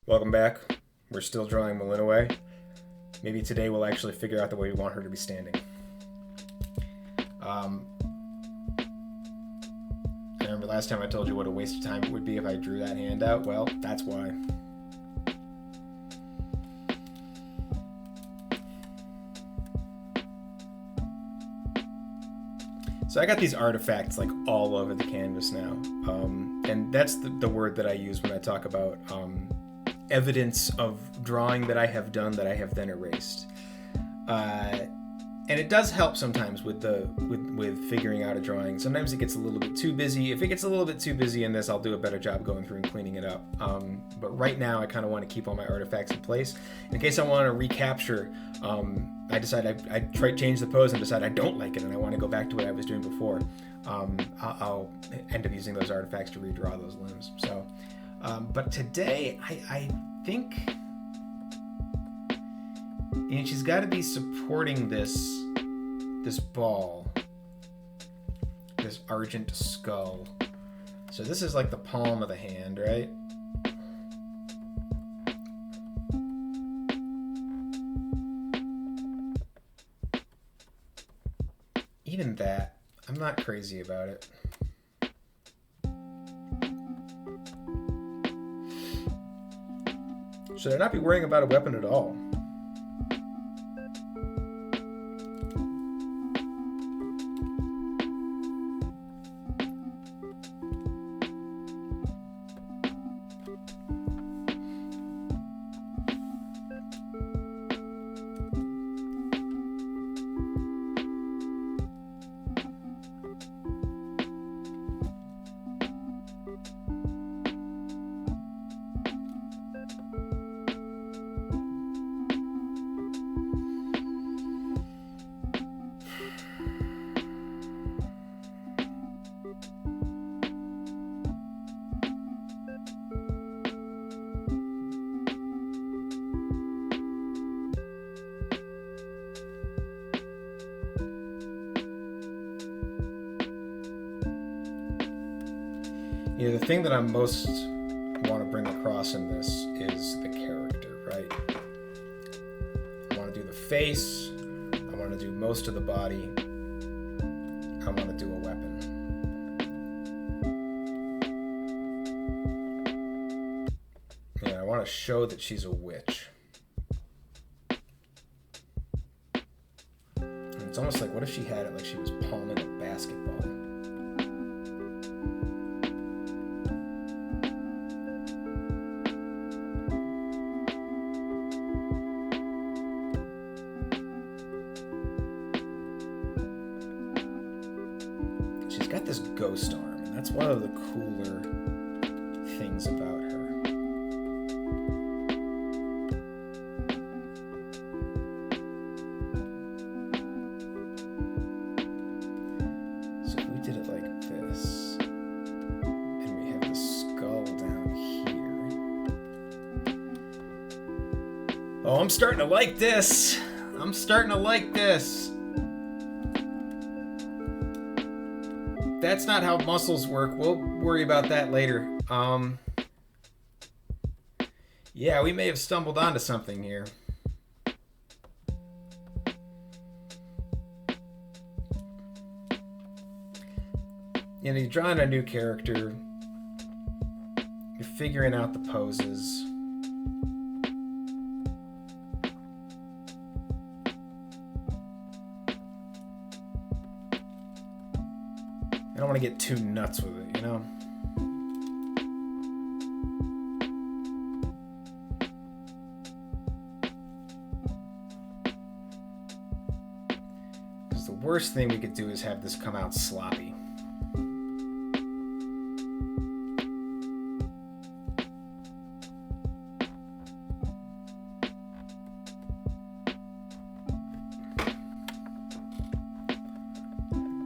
Welcome back. We're still drawing Melinoe. Maybe today we'll actually figure out the way we want her to be standing. I remember last time I told you what a waste of time it would be if I drew that hand out. Well, that's why. So I got these artifacts like all over the canvas now. And that's the word that I use when I talk about evidence of drawing that I have done that I have then erased. And it does help sometimes with figuring out a drawing. Sometimes it gets a little bit too busy. If it gets a little bit too busy in this, I'll do a better job going through and cleaning it up. But right now, I kind of want to keep all my artifacts in place. In case I want to recapture, I decide I try to change the pose and decide I don't like it and I want to go back to what I was doing before. I'll end up using those artifacts to redraw those limbs. So, but today, I think... And she's got to be supporting this ball, this argent skull. So this is like the palm of the hand, right? Even that, I'm not crazy about it. Should I not be worrying about a weapon at all? You know, the thing that I most want to bring across in this is the character, right? I want to do the face. I want to do most of the body. I want to do a weapon. And I want to show that she's a witch. And it's almost like, what if she had it like she was palming a basketball? She's got this ghost arm, and that's one of the cooler things about her. So if we did it like this, and we have the skull down here. Oh, I'm starting to like this. I'm starting to like this. That's not how muscles work. We'll worry about that later. Yeah, we may have stumbled onto something here. You know, you're drawing a new character. You're figuring out the poses. I don't want to get too nuts with it, you know? Because the worst thing we could do is have this come out sloppy.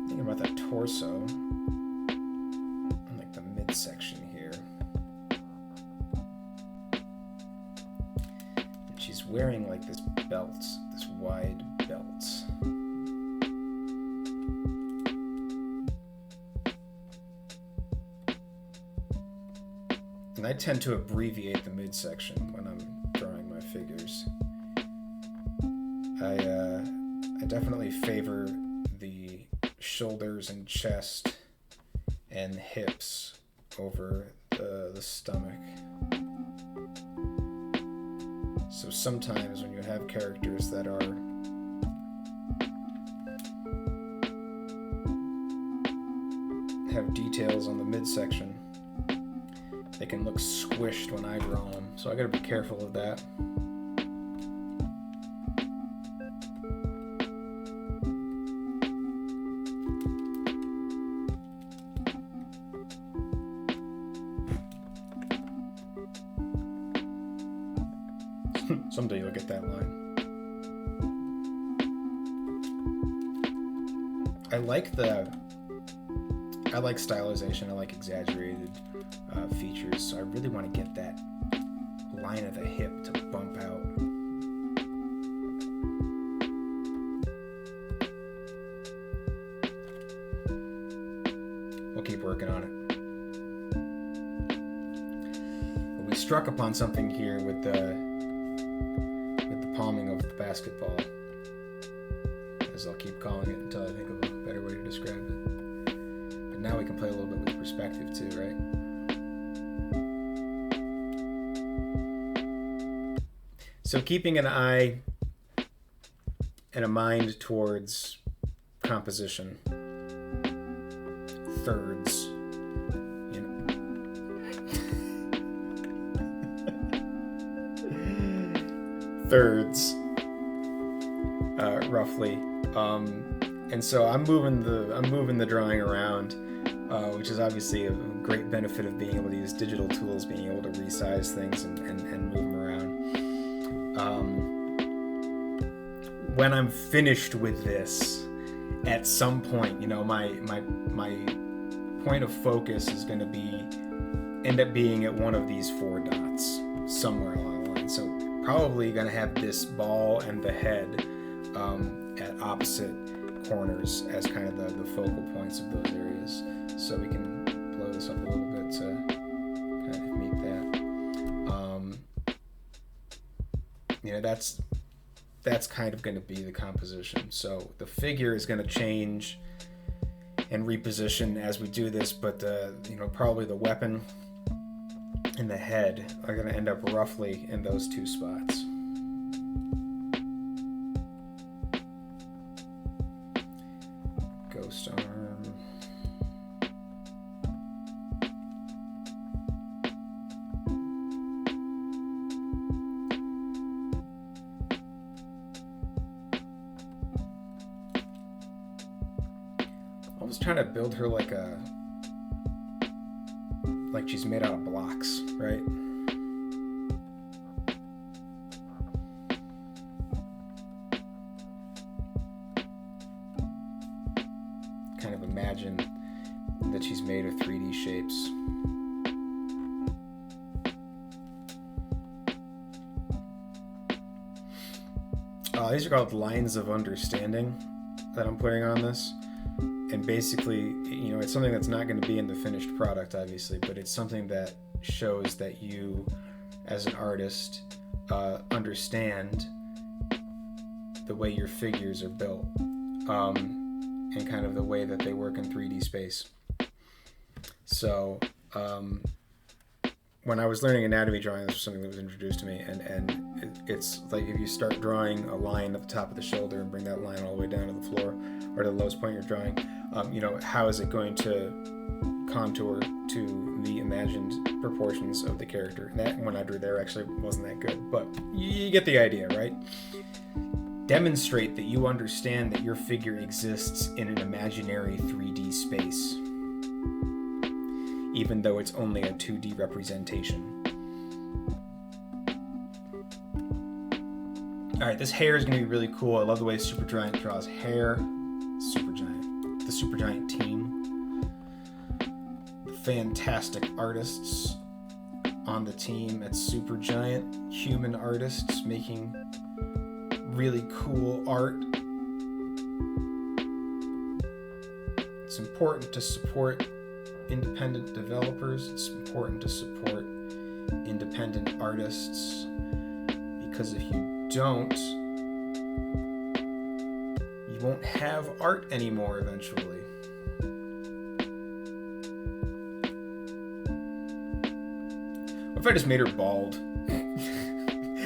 Thinking about that torso. Like the midsection here. And she's wearing like this belt, this wide belt. And I tend to abbreviate the midsection when I'm drawing my figures. I definitely favor the shoulders and chest and hips over the stomach. So sometimes when you have characters that have details on the midsection, they can look squished when I draw them. So I gotta be careful of that. Someday you'll get that line. I like stylization. I like exaggerated features. So I really want to get that line of the hip to bump out. We'll keep working on it. But we struck upon something here with the palming of the basketball, as I'll keep calling it until I think of a better way to describe it. But now we can play a little bit with perspective too, right? So keeping an eye and a mind towards composition, thirds, you know. Thirds, roughly, and so I'm moving the drawing around, which is obviously a great benefit of being able to use digital tools, being able to resize things and move them around. When I'm finished with this, at some point, you know, my point of focus is going to end up being at one of these 4 dots somewhere along the line. So probably going to have this ball and the head at opposite corners as kind of the focal points of those areas. So we can blow this up a little bit to kind of meet that. You know, that's kind of going to be the composition. So the figure is going to change and reposition as we do this, but you know, probably the weapon and the head are going to end up roughly in those 2 spots. Ghost arm. I was trying to build her like she's made out of blocks, right? Kind of imagine that she's made of 3D shapes. These are called lines of understanding that I'm putting on this. And basically, you know, it's something that's not going to be in the finished product, obviously, but it's something that shows that you, as an artist, understand the way your figures are built, and kind of the way that they work in 3D space. So, when I was learning anatomy drawing, this was something that was introduced to me, and it's like if you start drawing a line at the top of the shoulder and bring that line all the way down to the floor, or to the lowest point you're drawing, you know, how is it going to contour to the imagined proportions of the character? And that one I drew there actually wasn't that good, but you get the idea, right? Demonstrate that you understand that your figure exists in an imaginary 3D space, even though it's only a 2D representation. Alright, this hair is going to be really cool. I love the way Supergiant draws hair. Supergiant. The Supergiant team. The fantastic artists on the team at Supergiant. Human artists making really cool art. It's important to support independent developers. It's important to support independent artists, because if you don't, you won't have art anymore eventually. What if I just made her bald?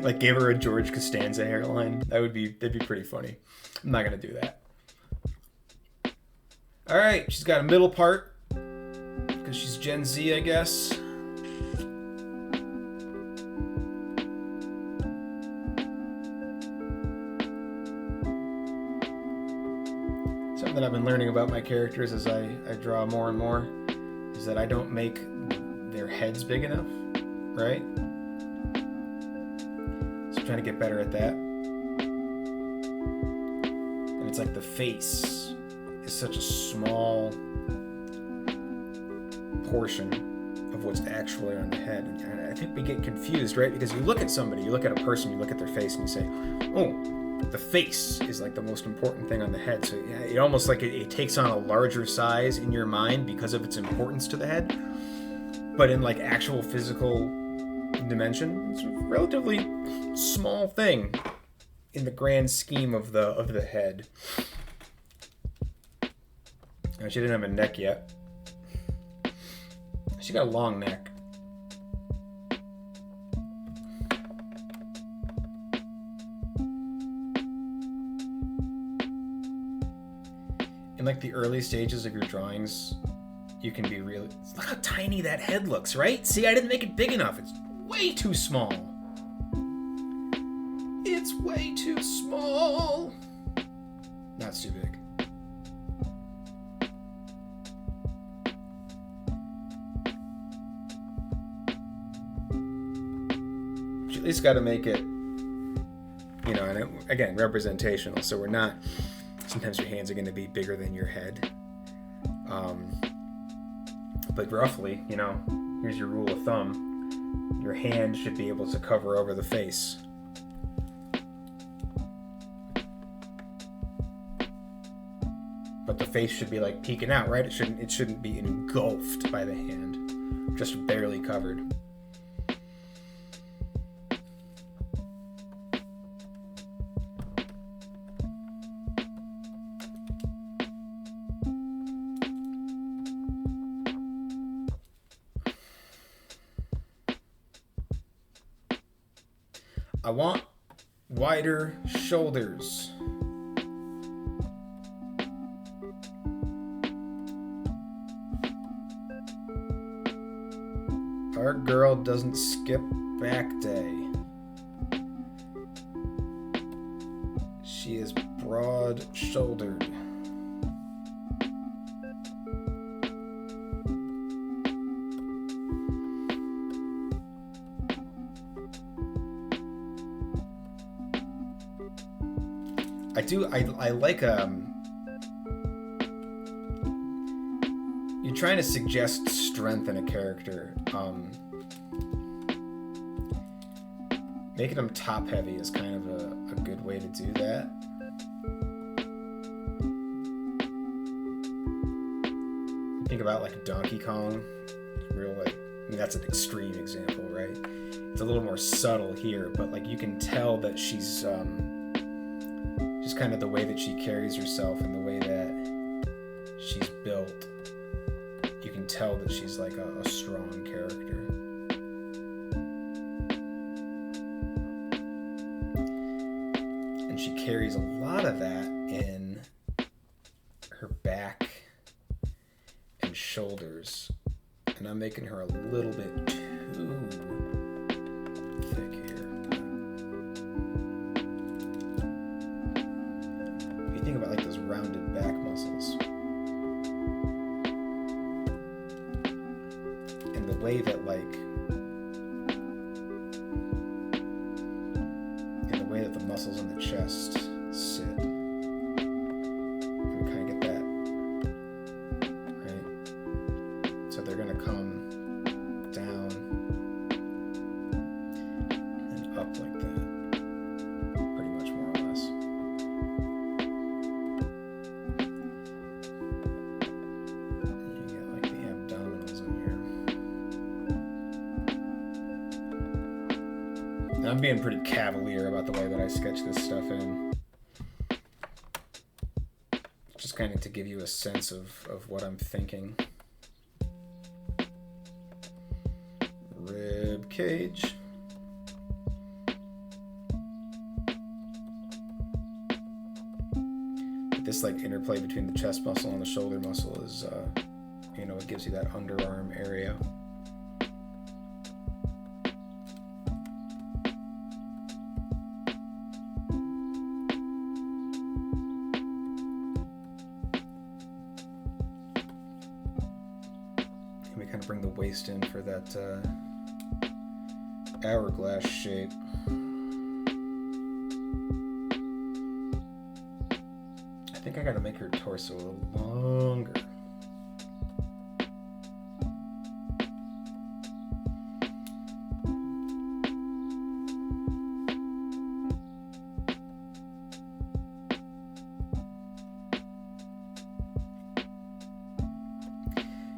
Like gave her a George Costanza hairline? That'd be pretty funny. I'm not gonna do that. All right, she's got a middle part because she's Gen Z, I guess. Something I've been learning about my characters as I draw more and more is that I don't make their heads big enough, right? So I'm trying to get better at that. And it's like the face is such a small portion of what's actually on the head. And I think we get confused, right? Because you look at somebody, you look at a person, you look at their face and you say, oh, the face is like the most important thing on the head. So it almost like it takes on a larger size in your mind because of its importance to the head. But in like actual physical dimension, it's a relatively small thing in the grand scheme of the head. Now, she didn't have a neck yet. She got a long neck. In like the early stages of your drawings, you can be really... Look how tiny that head looks, right? See, I didn't make it big enough. It's way too small. It's way too small. Not too big. You at least got to make it, you know, and again, representational. So we're not... Sometimes your hands are going to be bigger than your head. But roughly, you know, here's your rule of thumb. Your hand should be able to cover over the face. But the face should be like peeking out, right? It shouldn't be engulfed by the hand. Just barely covered. I want wider shoulders. Our girl doesn't skip back day. She is broad-shouldered. I like you're trying to suggest strength in a character. Making them top heavy is kind of a good way to do that. Think about like Donkey Kong, real like, I mean that's an extreme example, right? It's a little more subtle here, but like you can tell that she's just kind of the way that she carries herself and the way that she's built. You can tell that she's like a strong character. And she carries a lot of that in her back and shoulders. And I'm making her a little bit too thick here. If you think about like those rounded back muscles. And the way that the muscles in the chest sit. And kind of get that, right? So they're gonna come down and up like that, pretty much more or less. And you get like the abdominals in here. I'm being pretty cavalier about the way that I sketch this stuff in. Just kind of to give you a sense of what I'm thinking. Rib cage. This like interplay between the chest muscle and the shoulder muscle is, you know, it gives you that underarm area. And we kind of bring the waist in for that hourglass shape. I think I gotta make her torso a little longer.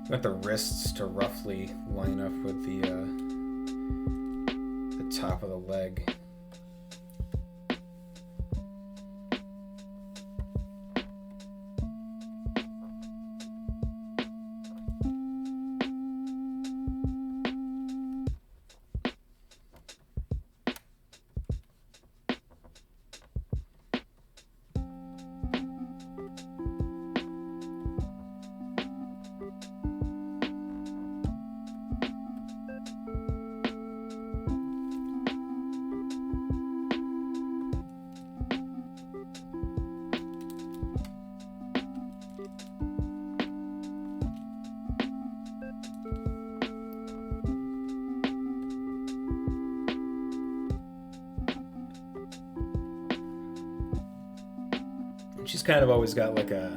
You want the wrists to roughly line up with the top of the leg. She's kind of always got like a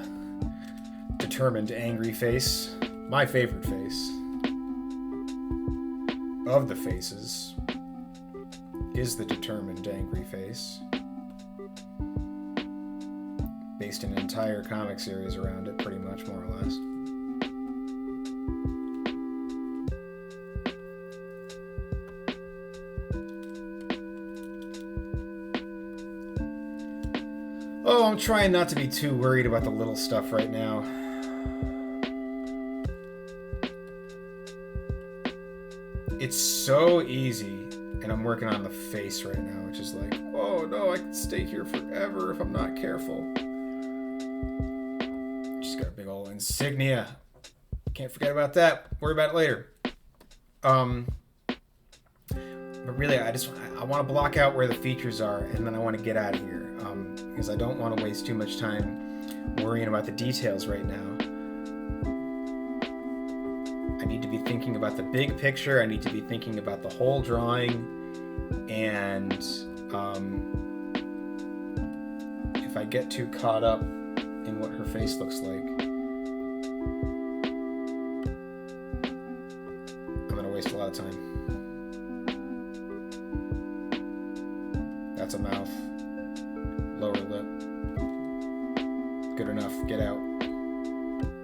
determined, angry face. My favorite face of the faces is the determined, angry face. Based an entire comic series around it, pretty much, more or less. Oh, I'm trying not to be too worried about the little stuff right now. It's so easy, and I'm working on the face right now, which is like, oh no, I can stay here forever if I'm not careful. Just got a big old insignia. Can't forget about that. Worry about it later. But really, I want to block out where the features are, and then I want to get out of here. Because I don't want to waste too much time worrying about the details right now. I need to be thinking about the big picture. I need to be thinking about the whole drawing. And if I get too caught up in what her face looks like, I'm going to waste a lot of time. That's a mouth. Lower lip. Good enough. Get out.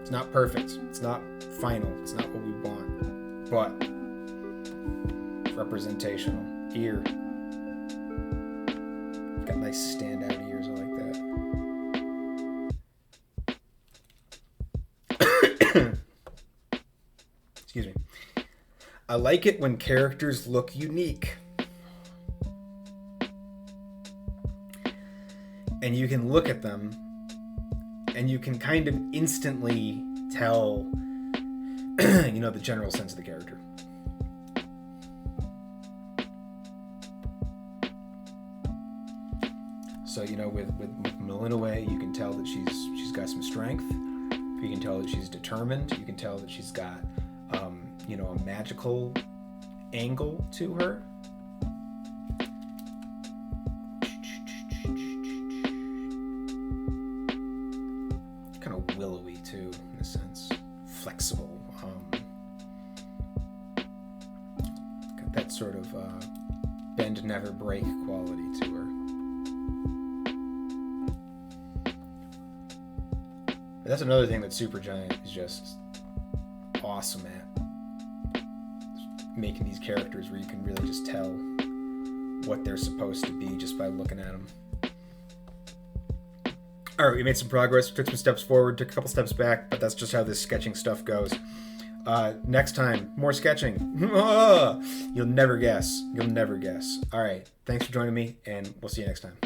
It's not perfect. It's not final. It's not what we want. But representational. Ear. Got nice standout ears. I like that. Excuse me. I like it when characters look unique. And you can look at them and you can kind of instantly tell, you know, the general sense of the character. So, you know, with Melinoe, you can tell that she's got some strength. You can tell that she's determined. You can tell that she's got, you know, a magical angle to her. Willowy too, in a sense. Flexible. Got that sort of bend never break quality to her. But that's another thing that Supergiant is just awesome at. Making these characters where you can really just tell what they're supposed to be just by looking at them. All right, we made some progress, took some steps forward, took a couple steps back, but that's just how this sketching stuff goes. Next time, more sketching. You'll never guess. You'll never guess. All right, thanks for joining me, and we'll see you next time.